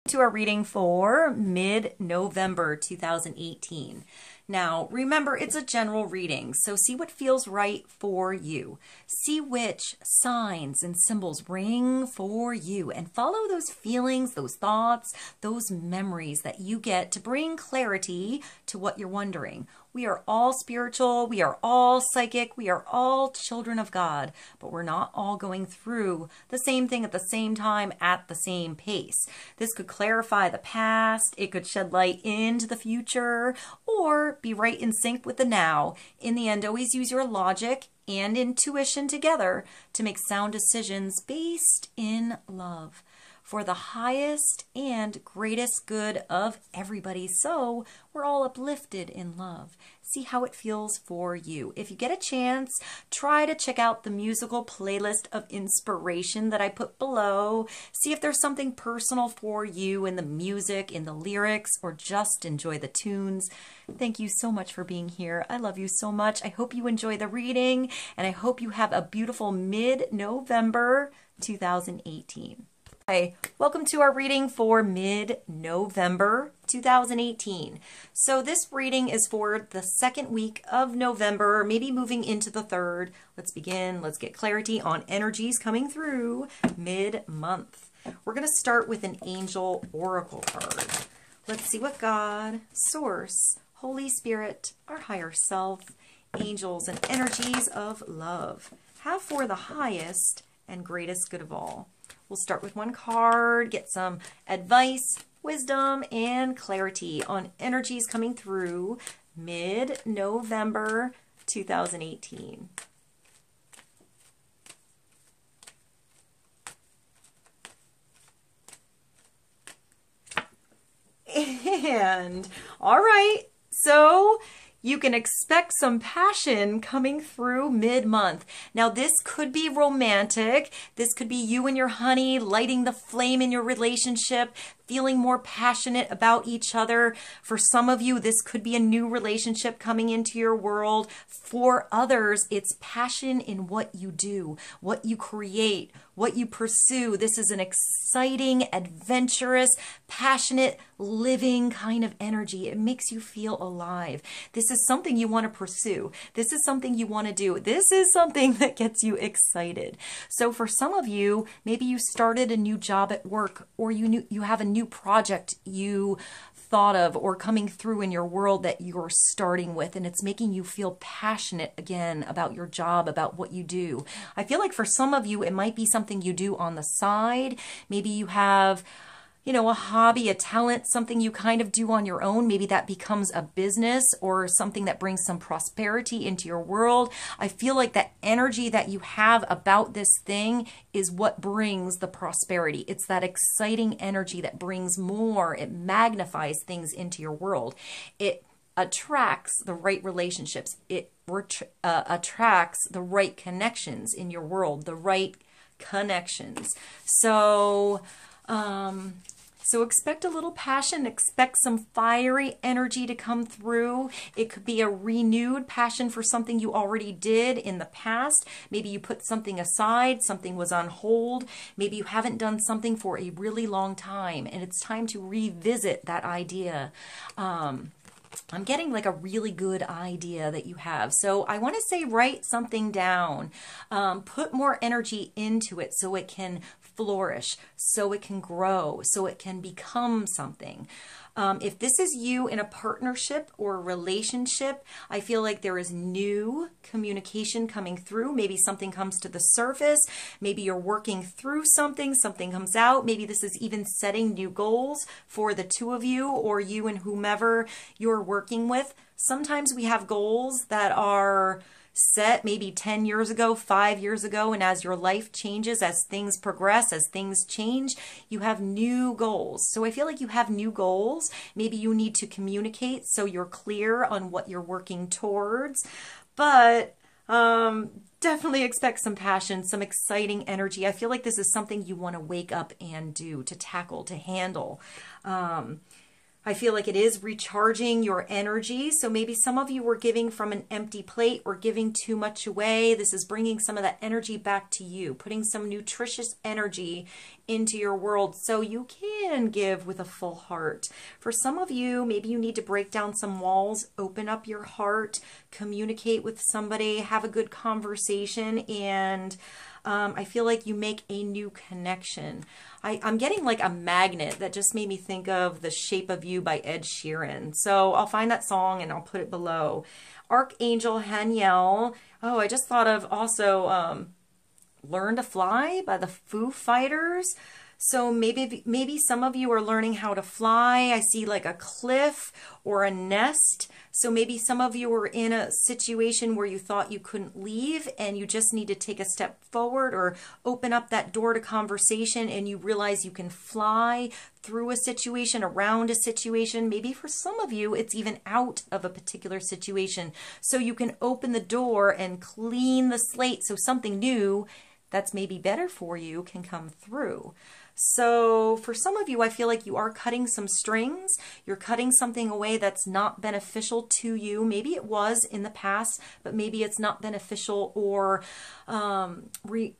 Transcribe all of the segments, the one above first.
to our reading for mid-November 2018. Now, remember, it's a general reading, so see what feels right for you. See which signs and symbols ring for you and follow those feelings, those thoughts, those memories that you get to bring clarity to what you're wondering. We are all spiritual, we are all psychic, we are all children of God, but we're not all going through the same thing at the same time at the same pace. This could clarify the past, it could shed light into the future, or be right in sync with the now. In the end, always use your logic and intuition together to make sound decisions based in love for the highest and greatest good of everybody, so we're all uplifted in love. See how it feels for you. If you get a chance, try to check out the musical playlist of inspiration that I put below. See if there's something personal for you in the music, in the lyrics, or just enjoy the tunes. Thank you so much for being here. I love you so much. I hope you enjoy the reading, and I hope you have a beautiful mid-November 2018. Hi, welcome to our reading for mid-November 2018. So this reading is for the second week of November, maybe moving into the third. Let's begin. Let's get clarity on energies coming through mid-month. We're going to start with an angel oracle card. Let's see what God, Source, Holy Spirit, our higher self, angels, and energies of love have for the highest and greatest good of all. We'll start with one card, get some advice, wisdom, and clarity on energies coming through mid-November 2018. And, all right, so you can expect some passion coming through mid-month. Now, this could be romantic. This could be you and your honey lighting the flame in your relationship, feeling more passionate about each other. For some of you, this could be a new relationship coming into your world. For others, it's passion in what you do, what you create, what you pursue. This is an exciting, adventurous, passionate, living kind of energy. It makes you feel alive. This is something you want to pursue. This is something you want to do. This is something that gets you excited. So for some of you, maybe you started a new job at work, or you have a new project you thought of or coming through in your world that you're starting with, and it's making you feel passionate again about your job, about what you do. I feel like for some of you, it might be something you do on the side. Maybe you have, you know, a hobby, a talent, something you kind of do on your own. Maybe that becomes a business or something that brings some prosperity into your world. I feel like that energy that you have about this thing is what brings the prosperity. It's that exciting energy that brings more. It magnifies things into your world. It attracts the right relationships. It attracts the right connections in your world, the right connections. So expect a little passion, expect some fiery energy to come through. It could be a renewed passion for something you already did in the past. Maybe you put something aside, something was on hold. Maybe you haven't done something for a really long time, and it's time to revisit that idea. I'm getting like a really good idea that you have. So I want to say write something down. Put more energy into it so it can flourish, so it can grow, so it can become something. If this is you in a partnership or a relationship, I feel like there is new communication coming through. Maybe something comes to the surface. Maybe you're working through something, something comes out. Maybe this is even setting new goals for the two of you, or you and whomever you're working with. Sometimes we have goals that are set maybe 10 years ago, 5 years ago, and as your life changes, as things progress, as things change, you have new goals. So I feel like you have new goals. Maybe you need to communicate so you're clear on what you're working towards, but definitely expect some passion, some exciting energy. I feel like this is something you want to wake up and do, to tackle, to handle. I feel like it is recharging your energy. So maybe some of you were giving from an empty plate or giving too much away. This is bringing some of that energy back to you, putting some nutritious energy into your world so you can give with a full heart. For some of you, maybe you need to break down some walls, open up your heart, communicate with somebody, have a good conversation, and I feel like you make a new connection. I'm getting like a magnet that just made me think of The Shape of You by Ed Sheeran. So I'll find that song and I'll put it below. Archangel Haniel. Oh, I just thought of also Learn to Fly by the Foo Fighters. So maybe some of you are learning how to fly. I see like a cliff or a nest. So maybe some of you are in a situation where you thought you couldn't leave and you just need to take a step forward or open up that door to conversation and you realize you can fly through a situation, around a situation. Maybe for some of you, it's even out of a particular situation. So you can open the door and clean the slate so something new that's maybe better for you can come through. So for some of you, I feel like you are cutting some strings. You're cutting something away that's not beneficial to you. Maybe it was in the past, but maybe it's not beneficial or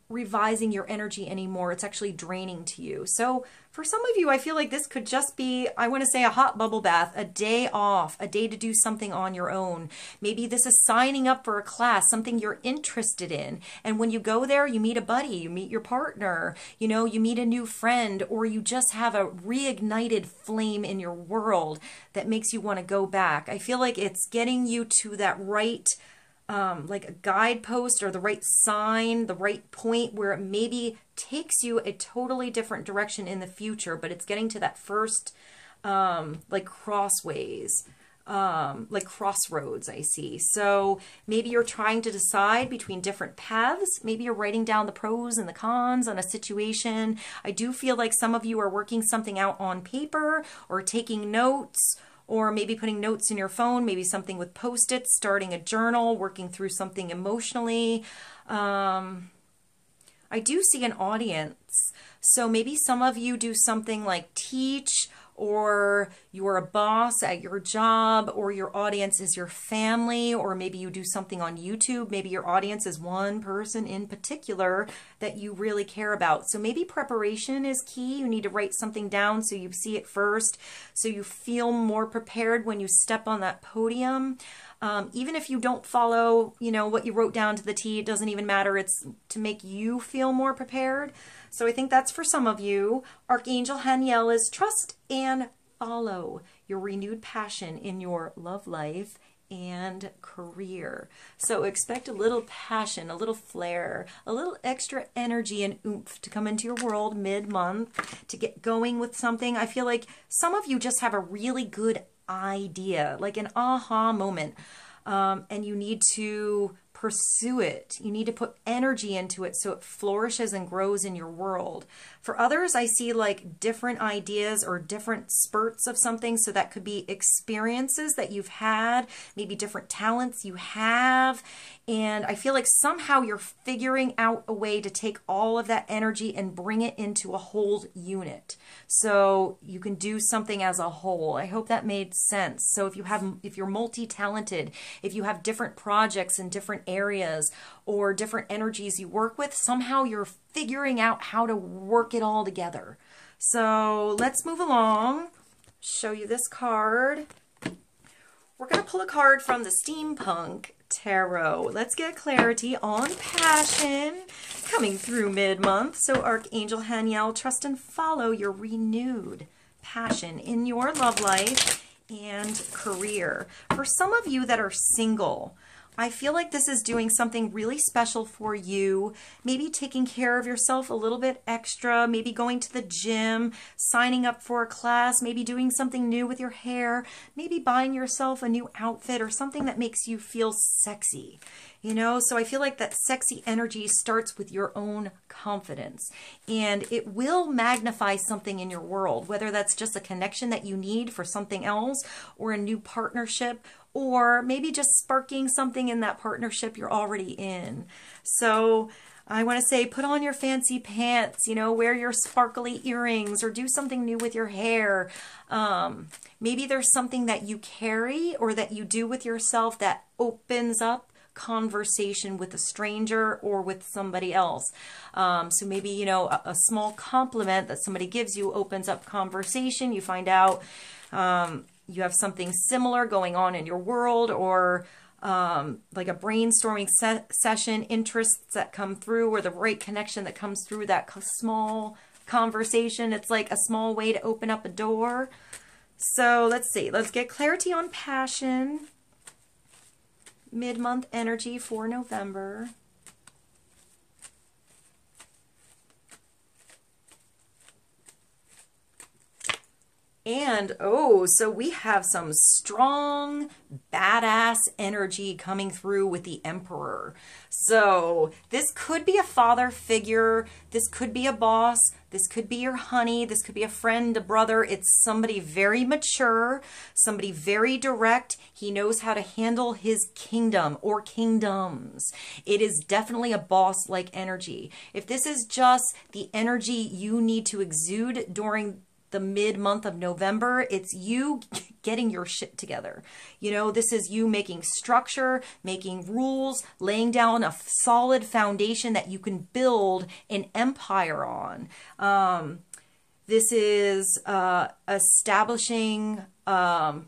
revising your energy anymore. It's actually draining to you. So for some of you, I feel like this could just be, I want to say, a hot bubble bath, a day off, a day to do something on your own. Maybe this is signing up for a class, something you're interested in. And when you go there, you meet a buddy, you meet your partner, you know, you meet a new friend, or you just have a reignited flame in your world that makes you want to go back. I feel like it's getting you to that right like a guidepost or the right sign, the right point where it maybe takes you a totally different direction in the future, but it's getting to that first like crossways, like crossroads, I see. So maybe you're trying to decide between different paths. Maybe you're writing down the pros and the cons on a situation. I do feel like some of you are working something out on paper or taking notes, or maybe putting notes in your phone, maybe something with Post-its, starting a journal, working through something emotionally. I do see an audience. So maybe some of you do something like teach, or you're a boss at your job, or your audience is your family, or maybe you do something on YouTube. Maybe your audience is one person in particular that you really care about. So maybe preparation is key. You need to write something down so you see it first, so you feel more prepared when you step on that podium. Even if you don't follow, you know, what you wrote down to the T, it doesn't even matter. It's to make you feel more prepared. So I think that's for some of you. Archangel Haniel is trust and follow your renewed passion in your love life and career. So expect a little passion, a little flair, a little extra energy and oomph to come into your world mid-month to get going with something. I feel like some of you just have a really good idea, like an aha moment, and you need to pursue it. You need to put energy into it so it flourishes and grows in your world. For others, I see like different ideas or different spurts of something. So that could be experiences that you've had, maybe different talents you have. And I feel like somehow you're figuring out a way to take all of that energy and bring it into a whole unit. So you can do something as a whole. I hope that made sense. So if you're multi-talented, if you have different projects in different areas or different energies you work with, somehow you're figuring out how to work it all together. So let's move along. Show you this card. We're going to pull a card from the Steampunk Tarot. Let's get clarity on passion coming through mid-month. So Archangel Haniel, trust and follow your renewed passion in your love life and career. For some of you that are single, I feel like this is doing something really special for you. Maybe taking care of yourself a little bit extra, maybe going to the gym, signing up for a class, maybe doing something new with your hair, maybe buying yourself a new outfit or something that makes you feel sexy. You know, so I feel like that sexy energy starts with your own confidence, and it will magnify something in your world, whether that's just a connection that you need for something else or a new partnership, or maybe just sparking something in that partnership you're already in. So I want to say put on your fancy pants, you know, wear your sparkly earrings or do something new with your hair. Maybe there's something that you carry or that you do with yourself that opens up conversation with a stranger or with somebody else. So maybe, you know, a small compliment that somebody gives you opens up conversation. You find out you have something similar going on in your world, or like a brainstorming session, interests that come through, or the right connection that comes through that small conversation. It's like a small way to open up a door. So let's see. Let's get clarity on passion. Mid-month energy for November. And, oh, so we have some strong, badass energy coming through with the Emperor. So this could be a father figure. This could be a boss. This could be your honey. This could be a friend, a brother. It's somebody very mature, somebody very direct. He knows how to handle his kingdom or kingdoms. It is definitely a boss-like energy. If this is just the energy you need to exude during the mid-month of November, it's you getting your shit together. You know, this is you making structure, making rules, laying down a solid foundation that you can build an empire on. This is establishing, I'm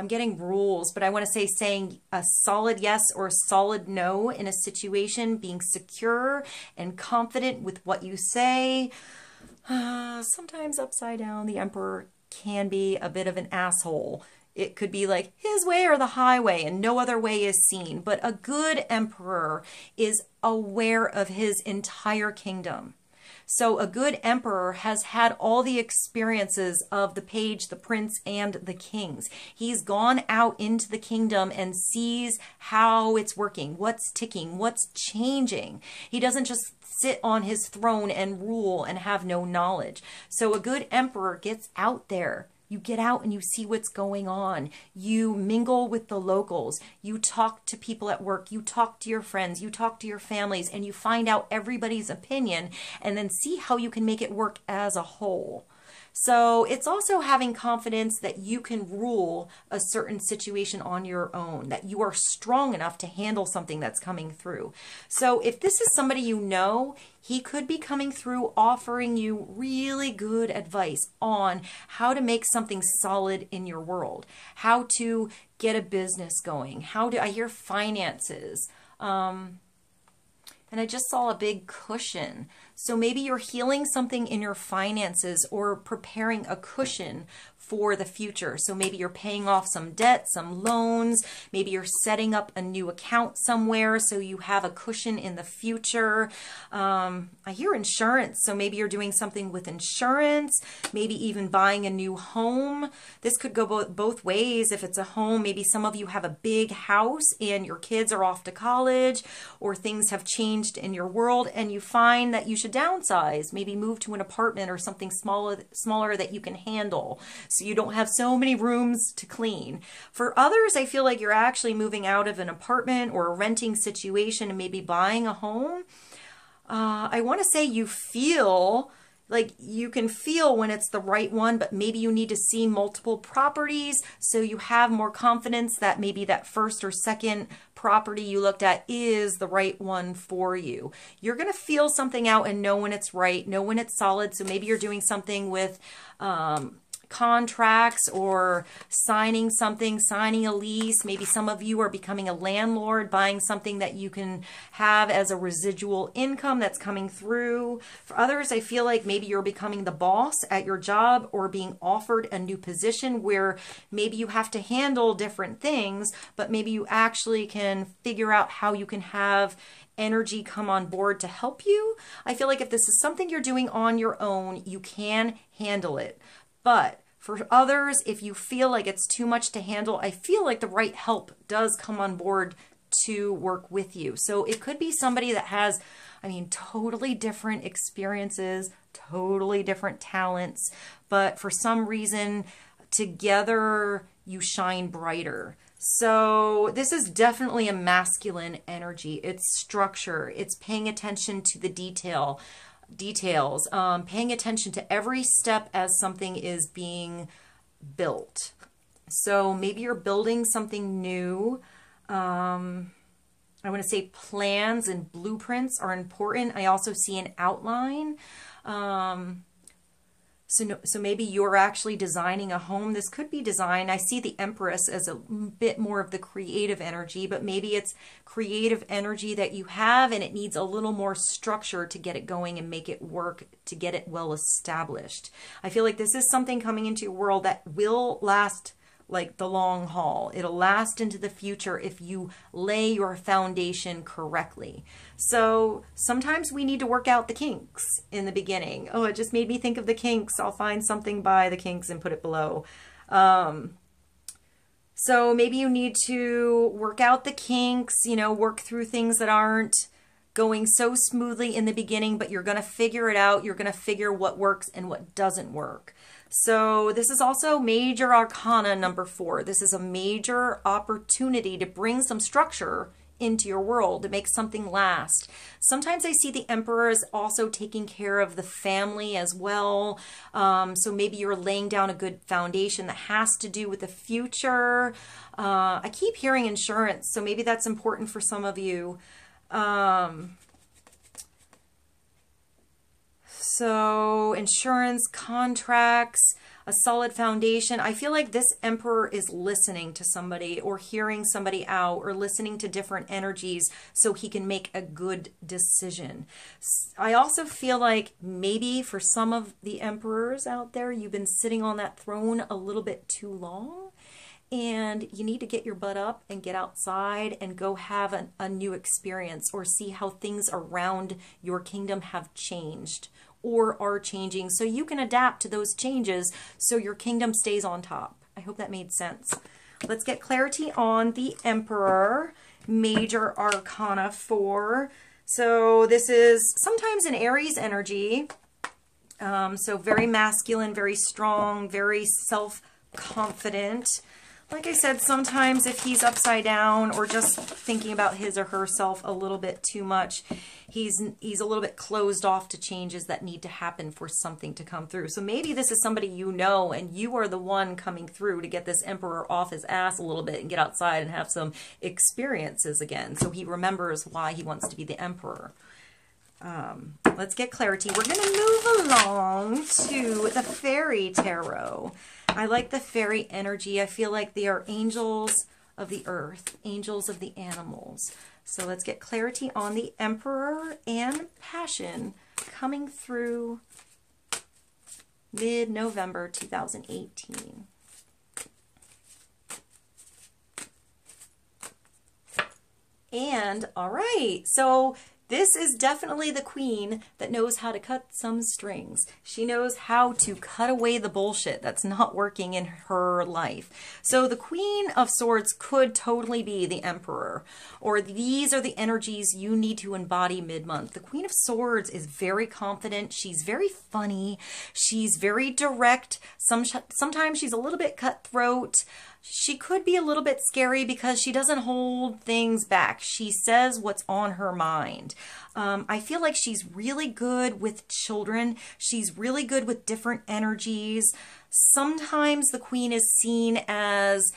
getting rules, but I want to say saying a solid yes or a solid no in a situation, being secure and confident with what you say. Sometimes upside down, the Emperor can be a bit of an asshole. It could be like his way or the highway and no other way is seen. But a good Emperor is aware of his entire kingdom. So a good emperor has had all the experiences of the page, the prince, and the kings. He's gone out into the kingdom and sees how it's working, what's ticking, what's changing. He doesn't just sit on his throne and rule and have no knowledge. So a good emperor gets out there. You get out and you see what's going on. You mingle with the locals. You talk to people at work. You talk to your friends. You talk to your families, and you find out everybody's opinion and then see how you can make it work as a whole. So it's also having confidence that you can rule a certain situation on your own, that you are strong enough to handle something that's coming through. So if this is somebody you know, he could be coming through offering you really good advice on how to make something solid in your world, how to get a business going, how to, I hear finances, and I just saw a big cushion. So maybe you're healing something in your finances or preparing a cushion for the future. So maybe you're paying off some debt, some loans. Maybe you're setting up a new account somewhere so you have a cushion in the future. I hear insurance. So maybe you're doing something with insurance, maybe even buying a new home. This could go both ways. If it's a home, maybe some of you have a big house and your kids are off to college, or things have changed in your world and you find that you should downsize, maybe move to an apartment or something smaller that you can handle, so you don't have so many rooms to clean. For others, I feel like you're actually moving out of an apartment or a renting situation and maybe buying a home. I want to say you feel like you can feel when it's the right one, but maybe you need to see multiple properties so you have more confidence that maybe that first or second property you looked at is the right one for you. You're going to feel something out and know when it's right, know when it's solid. So maybe you're doing something with contracts or signing something, signing a lease. Maybe some of you are becoming a landlord, buying something that you can have as a residual income that's coming through. For others, I feel like maybe you're becoming the boss at your job or being offered a new position where maybe you have to handle different things, but maybe you actually can figure out how you can have energy come on board to help you. I feel like if this is something you're doing on your own, you can handle it. But for others, if you feel like it's too much to handle, I feel like the right help does come on board to work with you. So it could be somebody that has, I mean, totally different experiences, totally different talents, but for some reason, together you shine brighter. So this is definitely a masculine energy. It's structure. It's paying attention to the details, paying attention to every step as something is being built. So maybe you're building something new. I want to say plans and blueprints are important. I also see an outline. So maybe you're actually designing a home. This could be design. I see the Empress as a bit more of the creative energy, but maybe it's creative energy that you have and it needs a little more structure to get it going and make it work, to get it well established. I feel like this is something coming into your world that will last like the long haul. It'll last into the future if you lay your foundation correctly. So sometimes we need to work out the kinks in the beginning. Oh, it just made me think of the kinks. I'll find something by the kinks and put it below. So maybe you need to work out the kinks, you know, work through things that aren't going so smoothly in the beginning, but you're going to figure it out. You're going to figure what works and what doesn't work. So this is also major arcana number 4. This is a major opportunity to bring some structure into your world, to make something last. Sometimes I see the Emperor is also taking care of the family as well. So maybe you're laying down a good foundation that has to do with the future. I keep hearing insurance, so maybe that's important for some of you. So insurance, contracts, a solid foundation. I feel like this Emperor is listening to somebody or hearing somebody out or listening to different energies so he can make a good decision. I also feel like maybe for some of the Emperors out there, you've been sitting on that throne a little bit too long. And you need to get your butt up and get outside and go have a new experience or see how things around your kingdom have changed or are changing so you can adapt to those changes so your kingdom stays on top. I hope that made sense. Let's get clarity on the Emperor, major arcana 4. So this is sometimes an Aries energy. So very masculine, very strong, very self-confident. Like I said, sometimes if he's upside down or just thinking about his or herself a little bit too much, he's a little bit closed off to changes that need to happen for something to come through. So maybe this is somebody you know and you are the one coming through to get this Emperor off his ass a little bit and get outside and have some experiences again. So he remembers why he wants to be the Emperor. Let's get clarity. We're going to move along to the Fairy Tarot. I like the fairy energy. I feel like they are angels of the earth, angels of the animals. So let's get clarity on the Emperor and Passion coming through mid-November 2018. And all right, so this is definitely the queen that knows how to cut some strings. She knows how to cut away the bullshit that's not working in her life. So the Queen of Swords could totally be the Emperor, or these are the energies you need to embody mid-month. The Queen of Swords is very confident. She's very funny. She's very direct. Sometimes she's a little bit cutthroat. She could be a little bit scary because she doesn't hold things back. She says what's on her mind. I feel like she's really good with children. She's really good with different energies. Sometimes the queen is seen as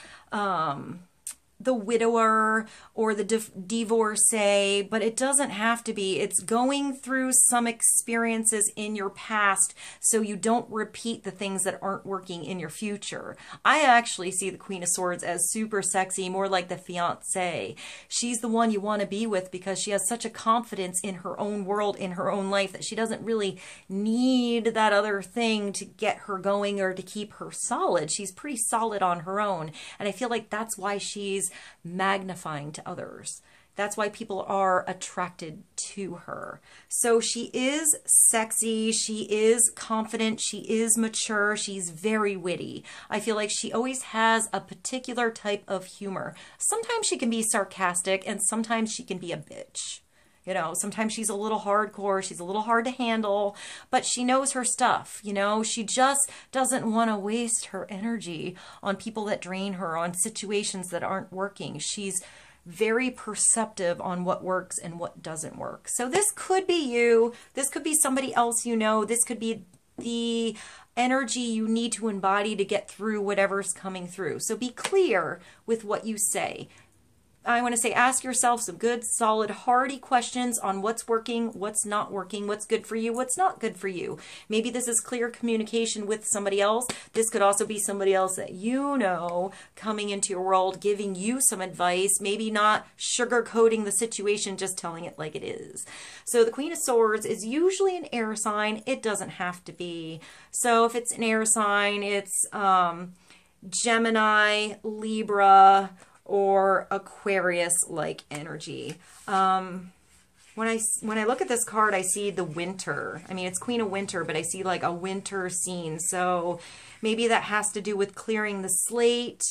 the widower or the divorcee, but it doesn't have to be. It's going through some experiences in your past so you don't repeat the things that aren't working in your future. I actually see the Queen of Swords as super sexy, more like the fiancé. She's the one you want to be with because she has such a confidence in her own world, in her own life, that she doesn't really need that other thing to get her going or to keep her solid. She's pretty solid on her own. And I feel like that's why she's magnifying to others. That's why people are attracted to her. So she is sexy, she is confident, she is mature, she's very witty. I feel like she always has a particular type of humor. Sometimes she can be sarcastic and sometimes she can be a bitch. You know, sometimes she's a little hardcore, she's a little hard to handle, but she knows her stuff. You know, she just doesn't want to waste her energy on people that drain her, on situations that aren't working. She's very perceptive on what works and what doesn't work. So this could be you. This could be somebody else you know. This could be the energy you need to embody to get through whatever's coming through. So be clear with what you say. I want to say, ask yourself some good, solid, hearty questions on what's working, what's not working, what's good for you, what's not good for you. Maybe this is clear communication with somebody else. This could also be somebody else that you know coming into your world, giving you some advice, maybe not sugarcoating the situation, just telling it like it is. So the Queen of Swords is usually an air sign. It doesn't have to be. So if it's an air sign, it's Gemini, Libra, or Aquarius-like energy. When I look at this card, I see the winter. I mean, it's Queen of Winter, but I see like a winter scene. So maybe that has to do with clearing the slate.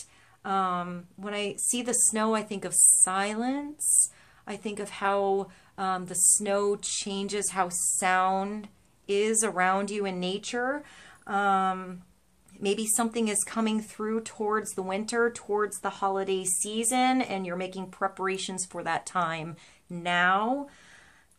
When I see the snow, I think of silence. I think of how the snow changes how sound is around you in nature. Maybe something is coming through towards the winter, towards the holiday season, and you're making preparations for that time now.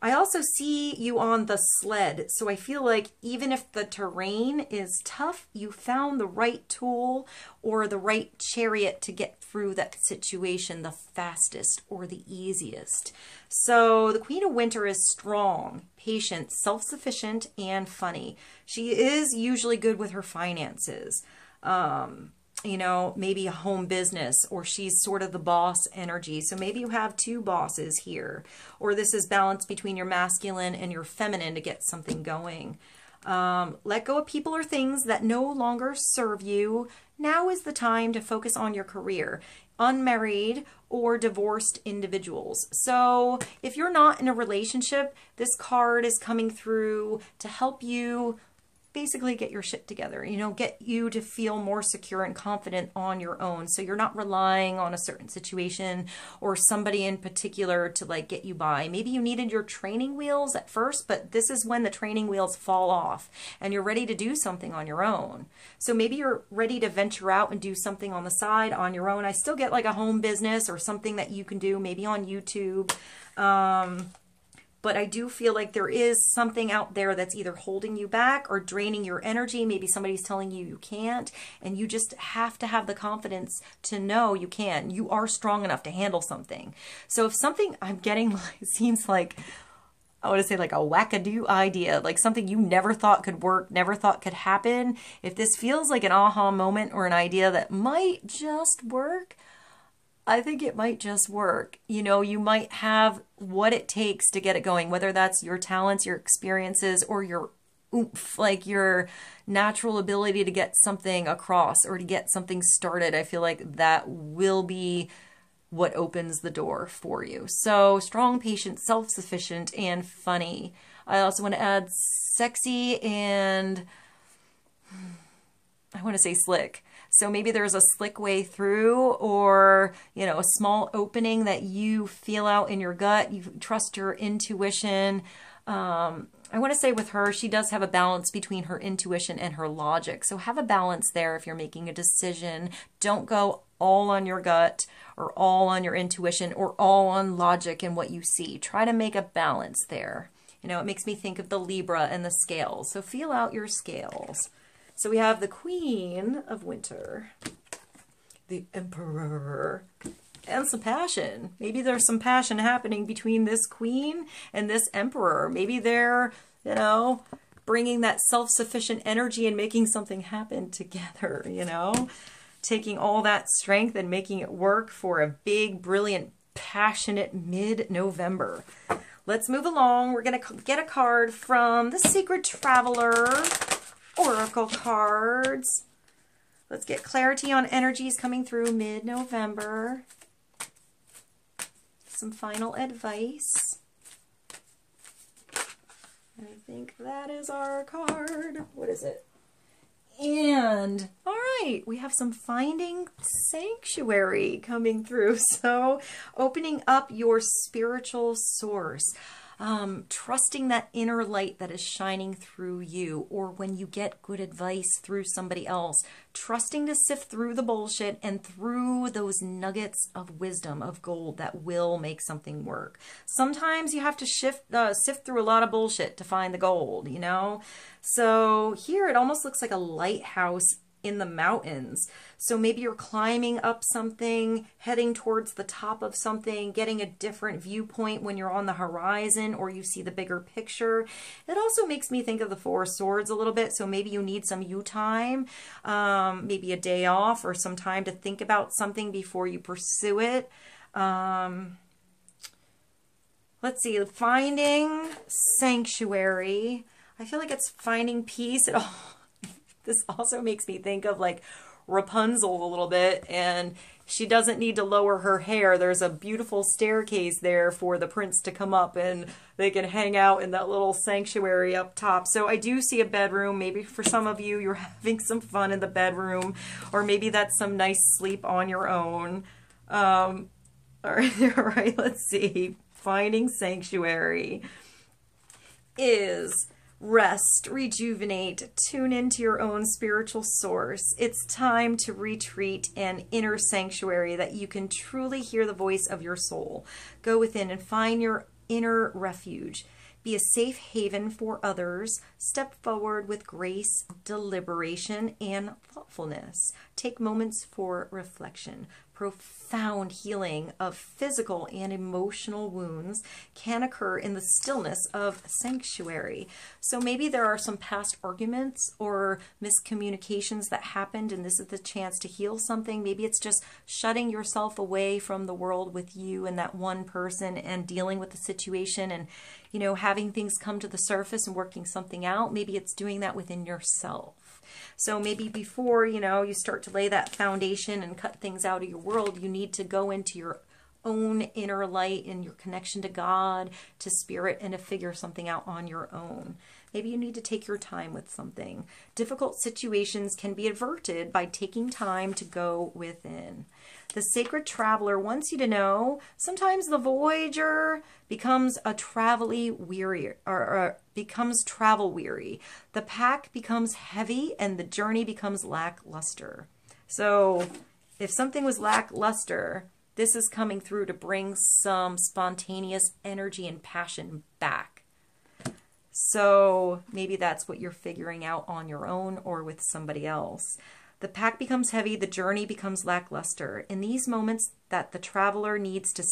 I also see you on the sled. So I feel like even if the terrain is tough, you found the right tool or the right chariot to get through that situation the fastest or the easiest. So the Queen of Winter is strong, patient, self-sufficient, and funny. She is usually good with her finances. You know, maybe a home business, or she's sort of the boss energy. So maybe you have two bosses here, or this is balance between your masculine and your feminine to get something going. Let go of people or things that no longer serve you. Now is the time to focus on your career. Unmarried or divorced individuals. So if you're not in a relationship, this card is coming through to help you basically get your shit together, you know, get you to feel more secure and confident on your own. So you're not relying on a certain situation or somebody in particular to like get you by. Maybe you needed your training wheels at first, but this is when the training wheels fall off and you're ready to do something on your own. So maybe you're ready to venture out and do something on the side on your own. I still get like a home business or something that you can do maybe on YouTube. But I do feel like there is something out there that's either holding you back or draining your energy. Maybe somebody's telling you you can't, and you just have to have the confidence to know you can. You are strong enough to handle something. So if something I'm getting seems like, I want to say like a wackadoo idea, like something you never thought could work, never thought could happen. If this feels like an aha moment or an idea that might just work, I think it might just work. You know, you might have what it takes to get it going, whether that's your talents, your experiences, or your oomph, like your natural ability to get something across or to get something started. I feel like that will be what opens the door for you. So strong, patient, self-sufficient, and funny. I also want to add sexy and I want to say slick. So maybe there's a slick way through, or, you know, a small opening that you feel out in your gut. You trust your intuition. I want to say with her, she does have a balance between her intuition and her logic. So have a balance there if you're making a decision. Don't go all on your gut or all on your intuition or all on logic and what you see. Try to make a balance there. You know, it makes me think of the Libra and the scales. So feel out your scales. So we have the Queen of Winter, the Emperor, and some passion. Maybe there's some passion happening between this Queen and this Emperor. Maybe they're, you know, bringing that self-sufficient energy and making something happen together, you know, taking all that strength and making it work for a big, brilliant, passionate mid-November. Let's move along. We're going to get a card from the Secret Traveler Oracle cards. Let's get clarity on energies coming through mid-November. Some final advice. I think that is our card. What is it? And, all right, we have some finding sanctuary coming through. So opening up your spiritual source. Trusting that inner light that is shining through you, or when you get good advice through somebody else, trusting to sift through the bullshit and through those nuggets of wisdom, of gold that will make something work. Sometimes you have to sift through a lot of bullshit to find the gold, you know? So here it almost looks like a lighthouse in the mountains. So maybe you're climbing up something, heading towards the top of something, getting a different viewpoint when you're on the horizon, or you see the bigger picture. It also makes me think of the Four of Swords a little bit. So maybe you need some you time, maybe a day off or some time to think about something before you pursue it. Let's see, finding sanctuary. I feel like it's finding peace. This also makes me think of like Rapunzel a little bit, and she doesn't need to lower her hair. There's a beautiful staircase there for the prince to come up, and they can hang out in that little sanctuary up top. So I do see a bedroom. Maybe for some of you, you're having some fun in the bedroom, or maybe that's some nice sleep on your own. All right, let's see. Finding sanctuary is rest, rejuvenate, tune into your own spiritual source. It's time to retreat an inner sanctuary that you can truly hear the voice of your soul. Go within and find your inner refuge. Be a safe haven for others. Step forward with grace, deliberation, and thoughtfulness. Take moments for reflection. Profound healing of physical and emotional wounds can occur in the stillness of sanctuary. So maybe there are some past arguments or miscommunications that happened, and this is the chance to heal something. Maybe it's just shutting yourself away from the world with you and that one person and dealing with the situation and, you know, having things come to the surface and working something out. Maybe it's doing that within yourself. So maybe before, you know, you start to lay that foundation and cut things out of your world, you need to go into your own inner light and your connection to God, to spirit, and to figure something out on your own. Maybe you need to take your time with something. Difficult situations can be averted by taking time to go within. The sacred traveler wants you to know sometimes the voyager becomes a travel weary. The pack becomes heavy and the journey becomes lackluster. So if something was lackluster, this is coming through to bring some spontaneous energy and passion back. So maybe that's what you're figuring out on your own or with somebody else. The pack becomes heavy, the journey becomes lackluster. In these moments that the traveler needs to,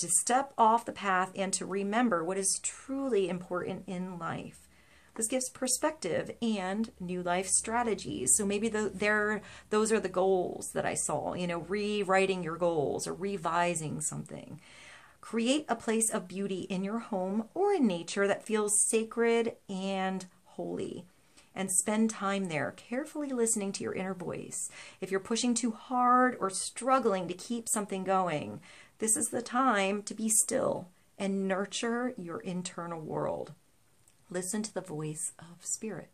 step off the path and to remember what is truly important in life. This gives perspective and new life strategies. So maybe those are the goals that I saw, you know, rewriting your goals or revising something. Create a place of beauty in your home or in nature that feels sacred and holy. And spend time there, carefully listening to your inner voice. If you're pushing too hard or struggling to keep something going, this is the time to be still and nurture your internal world. Listen to the voice of spirit.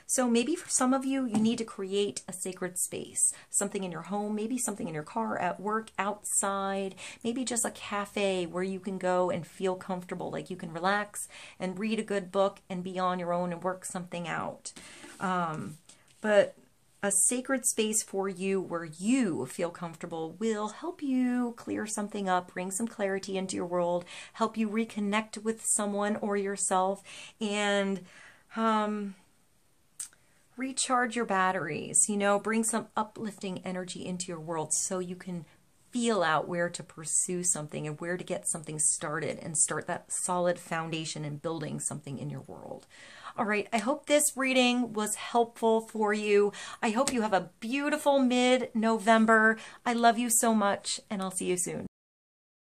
So maybe for some of you, you need to create a sacred space, something in your home, maybe something in your car, at work, outside, maybe just a cafe where you can go and feel comfortable, like you can relax and read a good book and be on your own and work something out. But a sacred space for you where you feel comfortable will help you clear something up, bring some clarity into your world, help you reconnect with someone or yourself, and recharge your batteries, you know, bring some uplifting energy into your world so you can feel out where to pursue something and where to get something started and start that solid foundation in building something in your world. All right, I hope this reading was helpful for you. I hope you have a beautiful mid-November. I love you so much, and I'll see you soon.